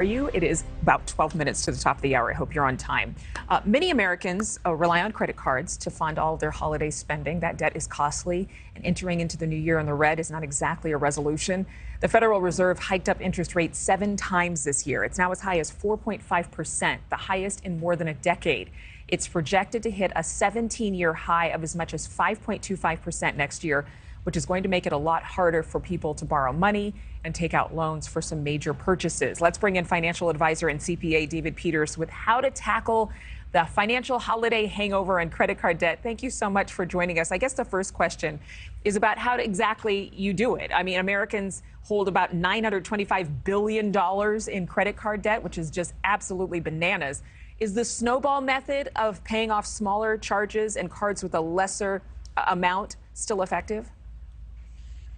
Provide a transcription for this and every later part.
You? It is about 12 minutes to the top of the hour. I hope you're on time. Many Americans rely on credit cards to fund all of their holiday spending. That debt is costly, and entering into the new year in the red is not exactly a resolution. The Federal Reserve hiked up interest rates 7 times this year. It's now as high as 4.5%, the highest in more than a decade. It's projected to hit a 17-year high of as much as 5.25% next year, which is going to make it a lot harder for people to borrow money and take out loans for some major purchases. Let's bring in financial advisor and CPA David Peters with how to tackle the financial holiday hangover and credit card debt. Thank you so much for joining us. I guess the first question is about how exactly you do it. I mean, Americans hold about $925 billion in credit card debt, which is just absolutely bananas. Is the snowball method of paying off smaller charges and cards with a lesser amount still effective?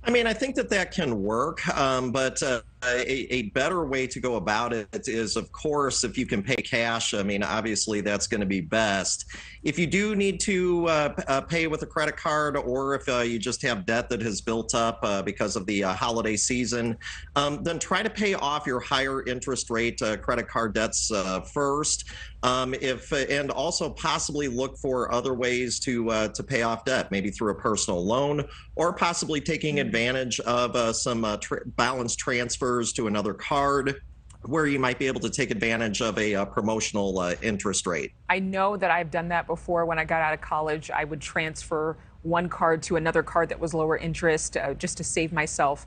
I mean, I think that can work, but a better way to go about it is, of course, if you can pay cash. I mean, obviously, that's going to be best. If you do need to pay with a credit card, or if you just have debt that has built up because of the holiday season, then try to pay off your higher interest rate credit card debts first. And also possibly look for other ways to pay off debt, maybe through a personal loan, or possibly taking advantage of some balance transfers to another card, where you might be able to take advantage of a promotional interest rate. I know that I've done that before. When I got out of college, I would transfer one card to another card that was lower interest just to save myself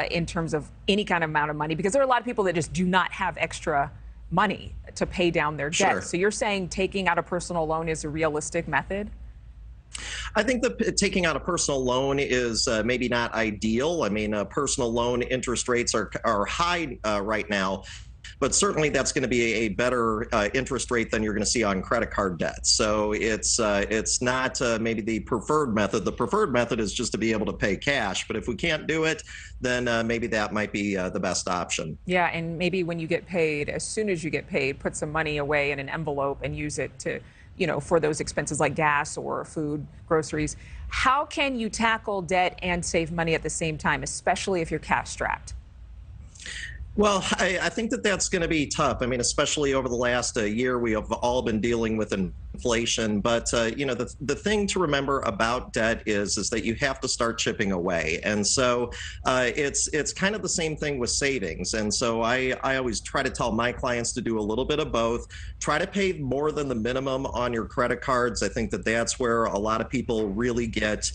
in terms of any kind of amount of money, because there are a lot of people that just do not have extra money to pay down their debt. Sure. So you're saying taking out a personal loan is a realistic method? I think that taking out a personal loan is maybe not ideal. I mean, personal loan interest rates are high right now, but certainly that's going to be a better interest rate than you're going to see on credit card debt. So it's not maybe the preferred method. The preferred method is just to be able to pay cash. But if we can't do it, then maybe that might be the best option. Yeah, and maybe when you get paid, as soon as you get paid, put some money away in an envelope and use it to, for those expenses like gas or food, groceries. How can you tackle debt and save money at the same time, especially if you're cash strapped? Well, I think that's going to be tough. I mean, especially over the last year, we have all been dealing with inflation. But, the thing to remember about debt is that you have to start chipping away. And so it's kind of the same thing with savings. And so I always try to tell my clients to do a little bit of both. Try to pay more than the minimum on your credit cards. I think that's where a lot of people really get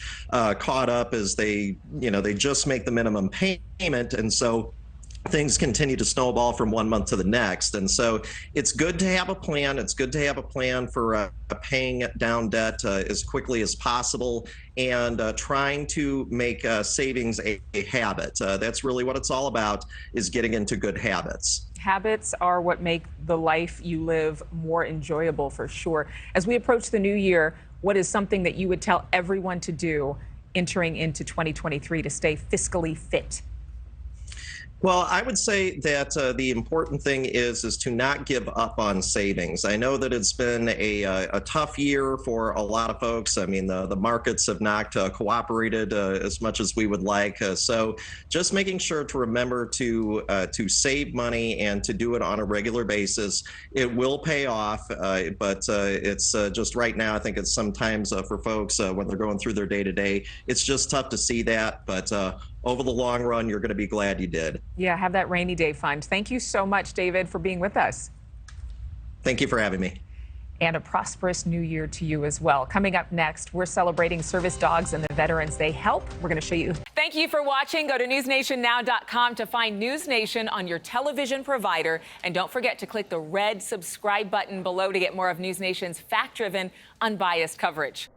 caught up, as they just make the minimum payment. And so things continue to snowball from one month to the next. And so it's good to have a plan. It's good to have a plan for paying down debt as quickly as possible, and trying to make savings a habit. That's really what it's all about, is getting into good habits. Habits are what make the life you live more enjoyable, for sure. As we approach the new year, what is something that you would tell everyone to do entering into 2023 to stay fiscally fit? Well, I would say that the important thing is to not give up on savings. I know that it's been a tough year for a lot of folks. I mean, the markets have not cooperated as much as we would like. So just making sure to remember to save money and to do it on a regular basis. It will pay off, but it's just right now, I think it's sometimes for folks when they're going through their day-to-day, it's just tough to see that. But over the long run, you're going to be glad you did. Yeah, have that rainy day fund. Thank you so much, David, for being with us. Thank you for having me. And a prosperous new year to you as well. Coming up next, we're celebrating service dogs and the veterans they help. We're going to show you. Thank you for watching. Go to newsnationnow.com to find NewsNation on your television provider. And don't forget to click the red subscribe button below to get more of NewsNation's fact-driven, unbiased coverage.